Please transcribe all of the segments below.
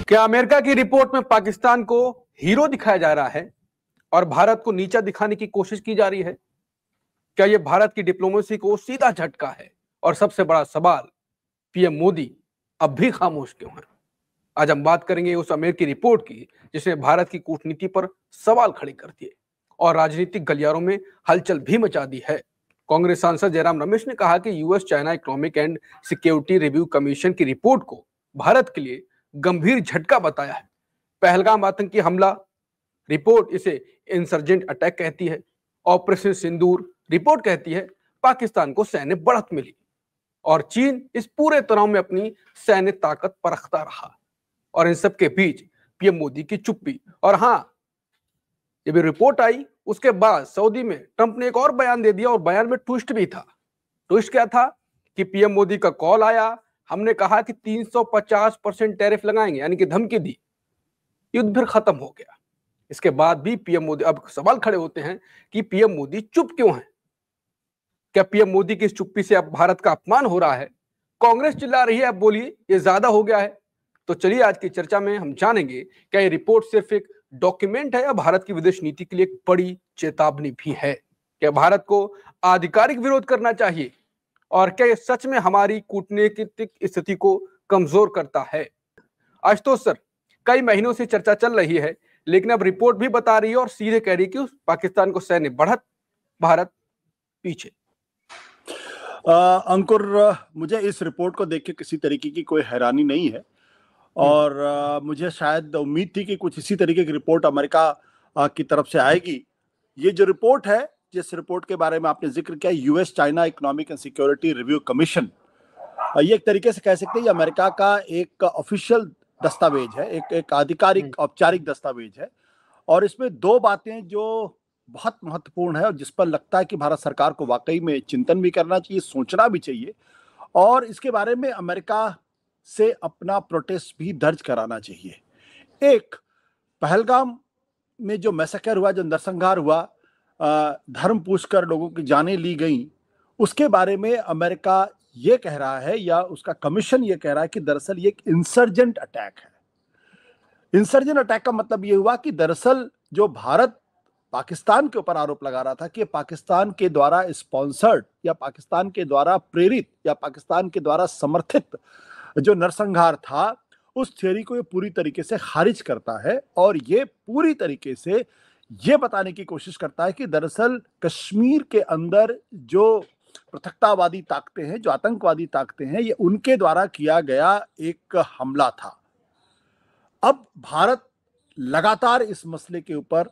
क्या अमेरिका की रिपोर्ट में पाकिस्तान को हीरो दिखाया जा रहा है और भारत को नीचा दिखाने की कोशिश की जा रही है? क्या यह भारत की डिप्लोमेसी को सीधा झटका है? और सबसे बड़ा सवाल, पीएम मोदी अब भी खामोश क्यों हैं? आज हम बात करेंगे उस अमेरिकी रिपोर्ट की जिसने भारत की कूटनीति पर सवाल खड़े कर दिए और राजनीतिक गलियारों में हलचल भी मचा दी है। कांग्रेस सांसद जयराम रमेश ने कहा कि US China economic and security review commission की रिपोर्ट को भारत के लिए गंभीर झटका बताया है। पहलगाम आतंकी हमला, रिपोर्ट इसे इंसर्जेंट अटैक कहती है। ऑपरेशन सिंदूर, रिपोर्ट कहती है पाकिस्तान को सैन्य बढ़त मिली। और चीन इस पूरे तनाव में अपनी सैन्य ताकत परखता रहा। और इन सब के बीच पीएम मोदी की चुप्पी। और हां, जब ये रिपोर्ट आई उसके बाद सऊदी में ट्रंप ने एक और बयान दे दिया और बयान में ट्विस्ट भी था। ट्विस्ट क्या था कि पीएम मोदी का कॉल आया, हमने कहा कि 350% टैरिफ लगाएंगे, यानी कि धमकी दी। युद्ध फिर खत्म हो गया। इसके बाद भी पीएम मोदी, अब सवाल खड़े होते हैं कि पीएम मोदी चुप क्यों है? क्या पीएम मोदी की इस चुप्पी से अब भारत का अपमान हो रहा है? कांग्रेस चिल्ला रही है, अब बोलिए ये ज्यादा हो गया है। तो चलिए आज की चर्चा में हम जानेंगे क्या ये रिपोर्ट सिर्फ एक डॉक्यूमेंट है या भारत की विदेश नीति के लिए एक बड़ी चेतावनी भी है? क्या भारत को आधिकारिक विरोध करना चाहिए? और क्या ये सच में हमारी कूटनीतिक स्थिति को कमजोर करता है? आशुतोष सर, कई महीनों से चर्चा चल रही है, लेकिन अब रिपोर्ट भी बता रही है और सीधे कह रही है कि पाकिस्तान को सैन्य बढ़त, भारत पीछे। अंकुर, मुझे इस रिपोर्ट को देख के किसी तरीके की कोई हैरानी नहीं है और मुझे शायद उम्मीद थी कि कुछ इसी तरीके की रिपोर्ट अमेरिका की तरफ से आएगी। ये जो रिपोर्ट है, जिस रिपोर्ट के बारे में आपने जिक्र किया, US China economic and security review commission, ये एक तरीके से कह सकते हैं अमेरिका का एक ऑफिशियल दस्तावेज है, एक आधिकारिक औपचारिक दस्तावेज है। और इसमें दो बातें जो बहुत महत्वपूर्ण है और जिस पर लगता है कि भारत सरकार को वाकई में चिंतन भी करना चाहिए, सोचना भी चाहिए और इसके बारे में अमेरिका से अपना प्रोटेस्ट भी दर्ज कराना चाहिए। एक, पहलगाम में जो मैसेकर हुआ, जो नरसंहार हुआ, धर्म पूछकर लोगों की जानें ली गई, उसके बारे में अमेरिका ये कह रहा है या उसका कमीशन ये कह रहा है कि दरअसल ये एक इंसर्जेंट अटैक है। इंसर्जेंट अटैक का मतलब ये हुआ कि दरअसल जो भारत पाकिस्तान के ऊपर आरोप लगा रहा था कि पाकिस्तान के द्वारा स्पॉन्सर्ड या पाकिस्तान के द्वारा प्रेरित या पाकिस्तान के द्वारा समर्थित जो नरसंहार था, उस थ्योरी को ये पूरी तरीके से खारिज करता है और ये पूरी तरीके से ये बताने की कोशिश करता है कि दरअसल कश्मीर के अंदर जो पृथकतावादी ताकतें हैं, जो आतंकवादी ताकतें हैं, ये उनके द्वारा किया गया एक हमला था। अब भारत लगातार इस मसले के ऊपर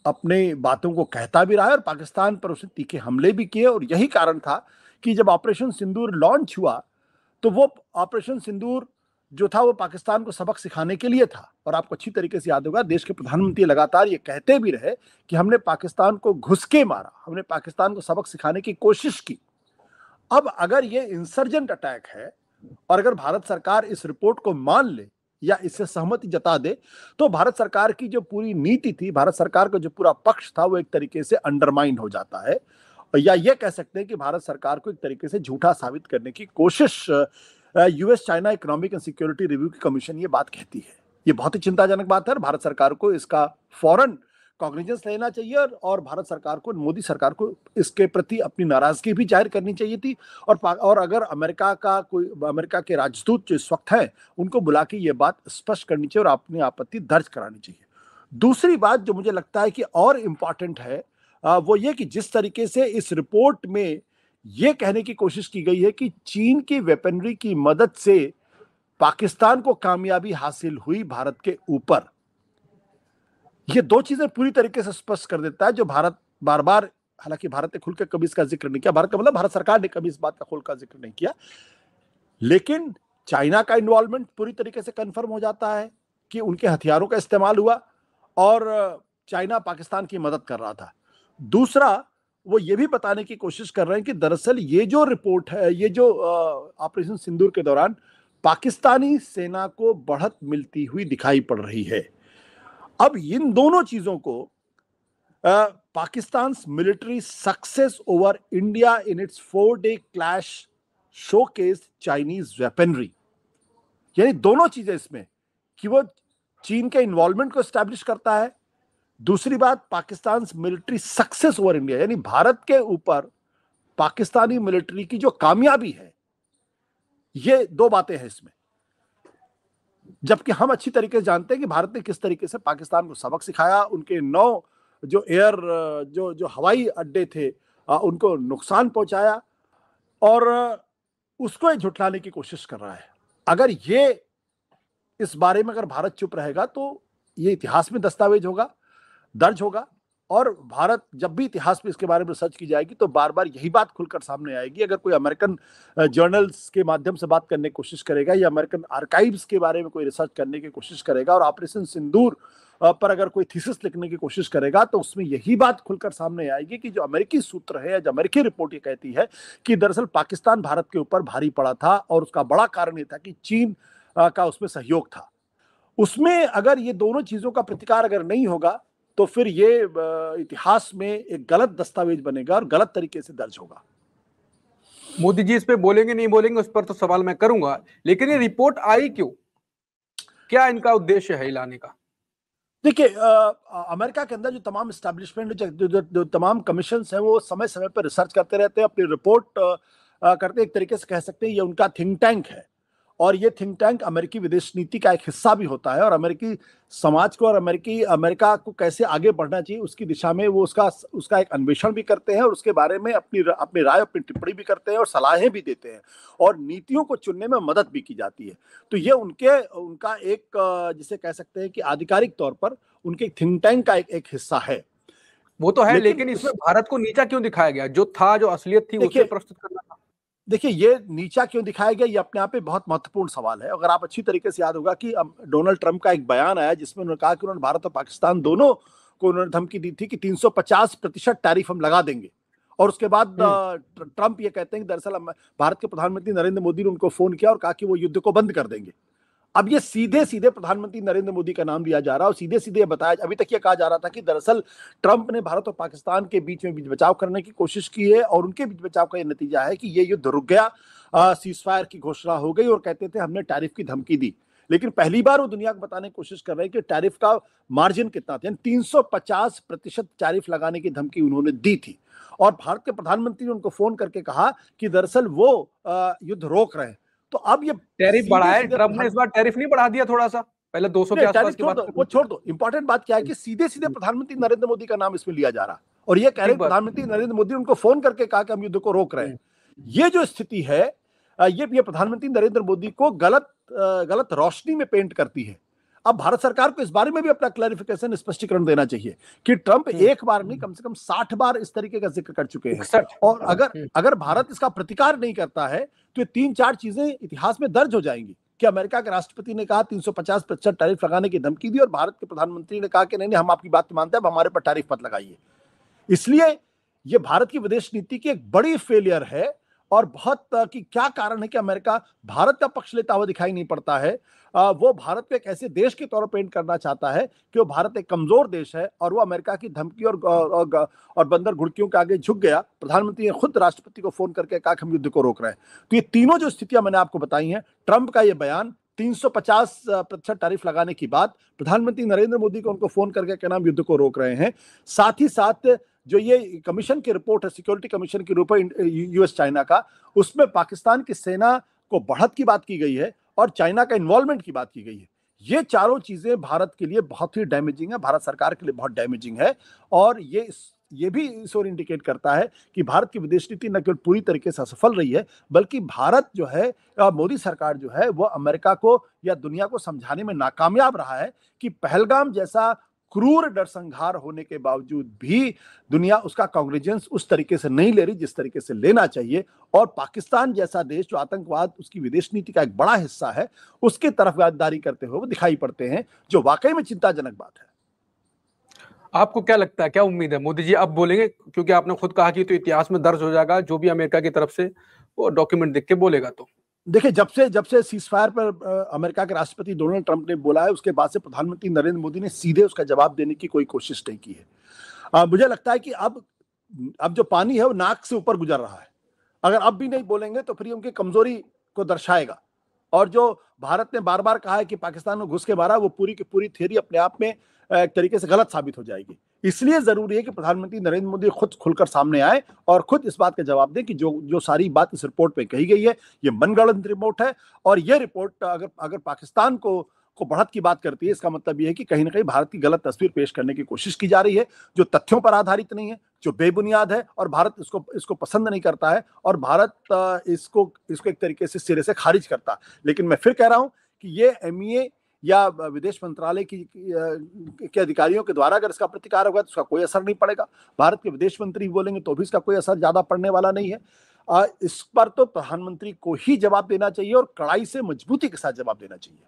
अपने बातों को कहता भी रहा है और पाकिस्तान पर उसने तीखे हमले भी किए और यही कारण था कि जब ऑपरेशन सिंदूर लॉन्च हुआ तो वो ऑपरेशन सिंदूर जो था वो पाकिस्तान को सबक सिखाने के लिए था। और आपको अच्छी तरीके से याद होगा, देश के प्रधानमंत्री लगातार ये कहते भी रहे कि हमने पाकिस्तान को घुस के मारा, हमने पाकिस्तान को सबक सिखाने की कोशिश की। अब अगर ये इंसर्जेंट अटैक है और अगर भारत सरकार इस रिपोर्ट को मान ले या इससे सहमति जता दे तो भारत सरकार की जो पूरी नीति थी, भारत सरकार का जो पूरा पक्ष था, वो एक तरीके से अंडरमाइन हो जाता है। या ये कह सकते हैं कि भारत सरकार को एक तरीके से झूठा साबित करने की कोशिश US China economic and security review की कमीशन ये बात कहती है। ये बहुत ही चिंताजनक बात है और भारत सरकार को इसका फौरन कॉग्निजेंस लेना चाहिए और भारत सरकार को, मोदी सरकार को इसके प्रति अपनी नाराजगी भी जाहिर करनी चाहिए थी। और अगर अमेरिका के राजदूत जो इस वक्त हैं, उनको बुला के ये बात स्पष्ट करनी चाहिए और अपनी आपत्ति दर्ज करानी चाहिए। दूसरी बात जो मुझे लगता है कि और इम्पॉर्टेंट है, वो ये कि जिस तरीके से इस रिपोर्ट में ये कहने की कोशिश की गई है कि चीन की वेपनरी की मदद से पाकिस्तान को कामयाबी हासिल हुई भारत के ऊपर, ये दो चीजें पूरी तरीके से स्पष्ट कर देता है जो भारत बार बार, हालांकि भारत ने खुलकर कभी इसका जिक्र नहीं किया, भारत का मतलब भारत सरकार ने कभी इस बात का खुलकर जिक्र नहीं किया, लेकिन चाइना का इन्वॉल्वमेंट पूरी तरीके से कंफर्म हो जाता है कि उनके हथियारों का इस्तेमाल हुआ और चाइना पाकिस्तान की मदद कर रहा था। दूसरा, वो ये भी बताने की कोशिश कर रहे हैं कि दरअसल ये जो रिपोर्ट है, ये जो ऑपरेशन सिंदूर के दौरान पाकिस्तानी सेना को बढ़त मिलती हुई दिखाई पड़ रही है। अब इन दोनों चीजों को Pakistan military success over India in its 4-day clash showcase Chinese weaponry, यानी दोनों चीजें इसमें कि वो चीन के इन्वॉल्वमेंट को एस्टैब्लिश करता है। दूसरी बात, Pakistan military success over India, यानी भारत के ऊपर पाकिस्तानी मिलिट्री की जो कामयाबी है, ये दो बातें हैं इसमें। जबकि हम अच्छी तरीके से जानते हैं कि भारत ने किस तरीके से पाकिस्तान को सबक सिखाया, उनके 9 जो एयर जो हवाई अड्डे थे उनको नुकसान पहुंचाया, और उसको झुठलाने की कोशिश कर रहा है। अगर ये इस बारे में अगर भारत चुप रहेगा तो ये इतिहास में दस्तावेज होगा, दर्ज होगा, और भारत जब भी इतिहास में इसके बारे में रिसर्च की जाएगी तो बार बार यही बात खुलकर सामने आएगी। अगर कोई अमेरिकन जर्नल्स के माध्यम से बात करने की कोशिश करेगा या अमेरिकन आर्काइव्स के बारे में कोई रिसर्च करने की कोशिश करेगा और ऑपरेशन सिंदूर पर अगर कोई थीसिस लिखने की कोशिश करेगा तो उसमें यही बात खुलकर सामने आएगी कि जो अमेरिकी सूत्र है या जो अमेरिकी रिपोर्ट ये कहती है कि दरअसल पाकिस्तान भारत के ऊपर भारी पड़ा था और उसका बड़ा कारण ये था कि चीन का उसमें सहयोग था। उसमें अगर ये दोनों चीजों का प्रतिकार अगर नहीं होगा तो फिर ये इतिहास में एक गलत दस्तावेज बनेगा और गलत तरीके से दर्ज होगा। मोदी जी इस पे बोलेंगे नहीं बोलेंगे उस पर तो सवाल मैं करूंगा, लेकिन ये रिपोर्ट आई क्यों? क्या इनका उद्देश्य है लाने का? देखिए, अमेरिका के अंदर जो तमाम एस्टैब्लिशमेंट जो तमाम कमीशन हैं वो समय समय पर रिसर्च करते रहते हैं, अपनी रिपोर्ट करते, एक तरीके से कह सकते हैं ये उनका थिंक टैंक है। और ये थिंक टैंक अमेरिकी विदेश नीति का एक हिस्सा भी होता है और अमेरिकी समाज को और अमेरिका को कैसे आगे बढ़ना चाहिए उसकी दिशा में वो उसका एक अन्वेषण भी करते हैं और उसके बारे में अपनी राय, अपनी टिप्पणी भी करते हैं और सलाहें भी देते हैं और नीतियों को चुनने में मदद भी की जाती है। तो ये उनका एक जिसे कह सकते हैं कि आधिकारिक तौर पर उनके थिंक टैंक का एक हिस्सा है। वो तो है, लेकिन इसमें भारत को नीचा क्यों दिखाया गया? जो असलियत थी उसे प्रस्तुत करना था। देखिए, ये नीचा क्यों दिखाया गया, ये अपने आप में बहुत महत्वपूर्ण सवाल है। अगर आप अच्छी तरीके से याद होगा कि डोनाल्ड ट्रंप का एक बयान आया जिसमें उन्होंने कहा कि उन्होंने भारत और पाकिस्तान दोनों को उन्होंने धमकी दी थी कि 350% टैरिफ हम लगा देंगे। और उसके बाद ट्रंप ये कहते हैं कि दरअसल भारत के प्रधानमंत्री नरेंद्र मोदी ने उनको फोन किया और कहा कि वो युद्ध को बंद कर देंगे। अब ये सीधे सीधे प्रधानमंत्री नरेंद्र मोदी का नाम लिया जा रहा है और सीधे सीधे बताया, अभी तक ये कहा जा रहा था कि दरअसल ट्रंप ने भारत और पाकिस्तान के बीच में बीच बचाव करने की कोशिश की है और उनके बीच बचाव का ये नतीजा है कि ये युद्ध रुक गया, सीजफायर की घोषणा हो गई और कहते थे हमने टैरिफ की धमकी दी। लेकिन पहली बार वो दुनिया को बताने की कोशिश कर रहे हैं कि टैरिफ का मार्जिन कितना था, 350% टैरिफ लगाने की धमकी उन्होंने दी थी। और भारत के प्रधानमंत्री ने उनको फोन करके कहा कि दरअसल वो युद्ध रोक रहे हैं। तो अब ये टैरिफ बढ़ाया, ट्रंप ने इस बार टैरिफ नहीं बढ़ा दिया थोड़ा सा, पहले 200 के आसपास की बात, वो छोड़ दो। इंपॉर्टेंट बात क्या है कि सीधे सीधे प्रधानमंत्री नरेंद्र मोदी का नाम इसमें लिया जा रहा और ये कह रहे हैं प्रधानमंत्री नरेंद्र मोदी ने उनको फोन करके कहा कि हम युद्ध को रोक रहे हैं। ये जो स्थिति है ये प्रधानमंत्री नरेंद्र मोदी को गलत रोशनी में पेंट करती है। अब भारत सरकार को इस बारे में भी अपना क्लैरिफिकेशन, स्पष्टीकरण देना चाहिए कि ट्रंप एक बार नहीं कम से कम 60 बार इस तरीके का जिक्र कर चुके हैं और अगर भारत इसका प्रतिकार नहीं करता है तो ये 3-4 चीजें इतिहास में दर्ज हो जाएंगी कि अमेरिका के राष्ट्रपति ने कहा 350% टैरिफ लगाने की धमकी दी और भारत के प्रधानमंत्री ने कहा कि नहीं हम आपकी बात मानते हैं, अब हमारे पर टैरिफ मत लगाइए। इसलिए ये भारत की विदेश नीति की एक बड़ी फेलियर है और बहुत कि क्या कारण है कि अमेरिका भारत का पक्ष लेता हुआ दिखाई नहीं पड़ता है। वो भारत को एक ऐसे देश के तौर पर पेंट करना चाहता है कि वो भारत एक कमजोर देश है और वो अमेरिका की धमकी और बंदर घुड़कियों के आगे झुक गया। प्रधानमंत्री ने खुद राष्ट्रपति को फोन करके कहा कि हम युद्ध को रोक रहे हैं। तो ये तीनों जो स्थितियां मैंने आपको बताई हैं, ट्रंप का ये बयान, 350% टैरिफ लगाने की बात, प्रधानमंत्री नरेंद्र मोदी को उनको फोन करके कहना हम युद्ध को रोक रहे हैं, साथ ही साथ जो ये कमीशन की रिपोर्ट है, सिक्योरिटी कमीशन की रिपोर्ट यूएस चाइना का, उसमें पाकिस्तान की सेना को बढ़त की बात की गई है और चाइना का इन्वॉल्वमेंट की बात की गई है। ये चारों चीजें भारत के लिए बहुत ही डैमेजिंग है, भारत सरकार के लिए बहुत डैमेजिंग है और ये भी इस ओर इंडिकेट करता है कि भारत की विदेश नीति न केवल पूरी तरीके से असफल रही है बल्कि भारत जो है, मोदी सरकार जो है, वो अमेरिका को या दुनिया को समझाने में नाकामयाब रहा है कि पहलगाम जैसा क्रूर नरसंहार होने के बावजूद भी दुनिया उसका कॉन्ग्रेजेंस उस तरीके से नहीं ले रही जिस तरीके से लेना चाहिए और पाकिस्तान जैसा देश जो आतंकवाद उसकी विदेश नीति का एक बड़ा हिस्सा है उसके तरफ गारदारी करते हुए वो दिखाई पड़ते हैं, जो वाकई में चिंताजनक बात है। आपको क्या लगता है, क्या उम्मीद है मोदी जी अब बोलेंगे? क्योंकि आपने खुद कहा कि तो इतिहास में दर्ज हो जाएगा जो भी अमेरिका की तरफ से वो डॉक्यूमेंट देख के बोलेगा। तो देखिए, जब से सीजफायर पर अमेरिका के राष्ट्रपति डोनाल्ड ट्रंप ने बोला है उसके बाद से प्रधानमंत्री नरेंद्र मोदी ने सीधे उसका जवाब देने की कोई कोशिश नहीं की है। मुझे लगता है कि अब जो पानी है वो नाक से ऊपर गुजर रहा है। अगर अब भी नहीं बोलेंगे तो फिर उनकी कमजोरी को दर्शाएगा और जो भारत ने बार बार कहा है कि पाकिस्तान में घुस के मारा, वो पूरी की पूरी थ्योरी अपने आप में एक तरीके से गलत साबित हो जाएगी। इसलिए जरूरी है कि प्रधानमंत्री नरेंद्र मोदी खुद खुलकर सामने आए और खुद इस बात का जवाब दें कि जो सारी बात इस रिपोर्ट में कही गई है ये मनगढ़ंत रिपोर्ट है। और ये रिपोर्ट अगर पाकिस्तान को बढ़त की बात करती है, इसका मतलब ये है कि कहीं ना कहीं भारत की गलत तस्वीर पेश करने की कोशिश की जा रही है, जो तथ्यों पर आधारित नहीं है, जो बेबुनियाद है, और भारत इसको पसंद नहीं करता है, और भारत इसको एक तरीके से सिरे से खारिज करता है। लेकिन मैं फिर कह रहा हूं कि ये MEA या विदेश मंत्रालय के अधिकारियों के द्वारा अगर इसका प्रतिकार होगा तो उसका कोई असर नहीं पड़ेगा। भारत के विदेश मंत्री बोलेंगे तो भी इसका कोई असर ज्यादा पड़ने वाला नहीं है। इस पर तो प्रधानमंत्री को ही जवाब देना चाहिए और कड़ाई से मजबूती के साथ जवाब देना चाहिए।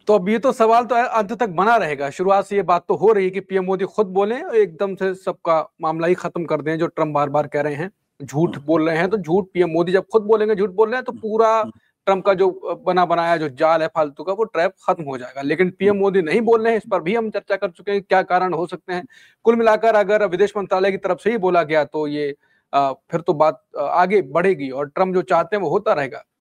तो अब ये तो सवाल तो अंत तक बना रहेगा। शुरुआत से ये बात तो हो रही है कि पीएम मोदी खुद बोले और एकदम से सबका मामला ही खत्म कर दें, जो ट्रम्प बार बार कह रहे हैं झूठ बोल रहे हैं। तो झूठ पीएम मोदी जब खुद बोलेंगे झूठ बोल रहे हैं तो पूरा ट्रम्प का जो बना बनाया जो जाल है फालतू का, वो ट्रैप खत्म हो जाएगा। लेकिन पीएम मोदी नहीं बोल रहे हैं, इस पर भी हम चर्चा कर चुके हैं क्या कारण हो सकते हैं। कुल मिलाकर अगर विदेश मंत्रालय की तरफ से ही बोला गया तो ये फिर तो बात आगे बढ़ेगी और ट्रम्प जो चाहते हैं वो होता रहेगा।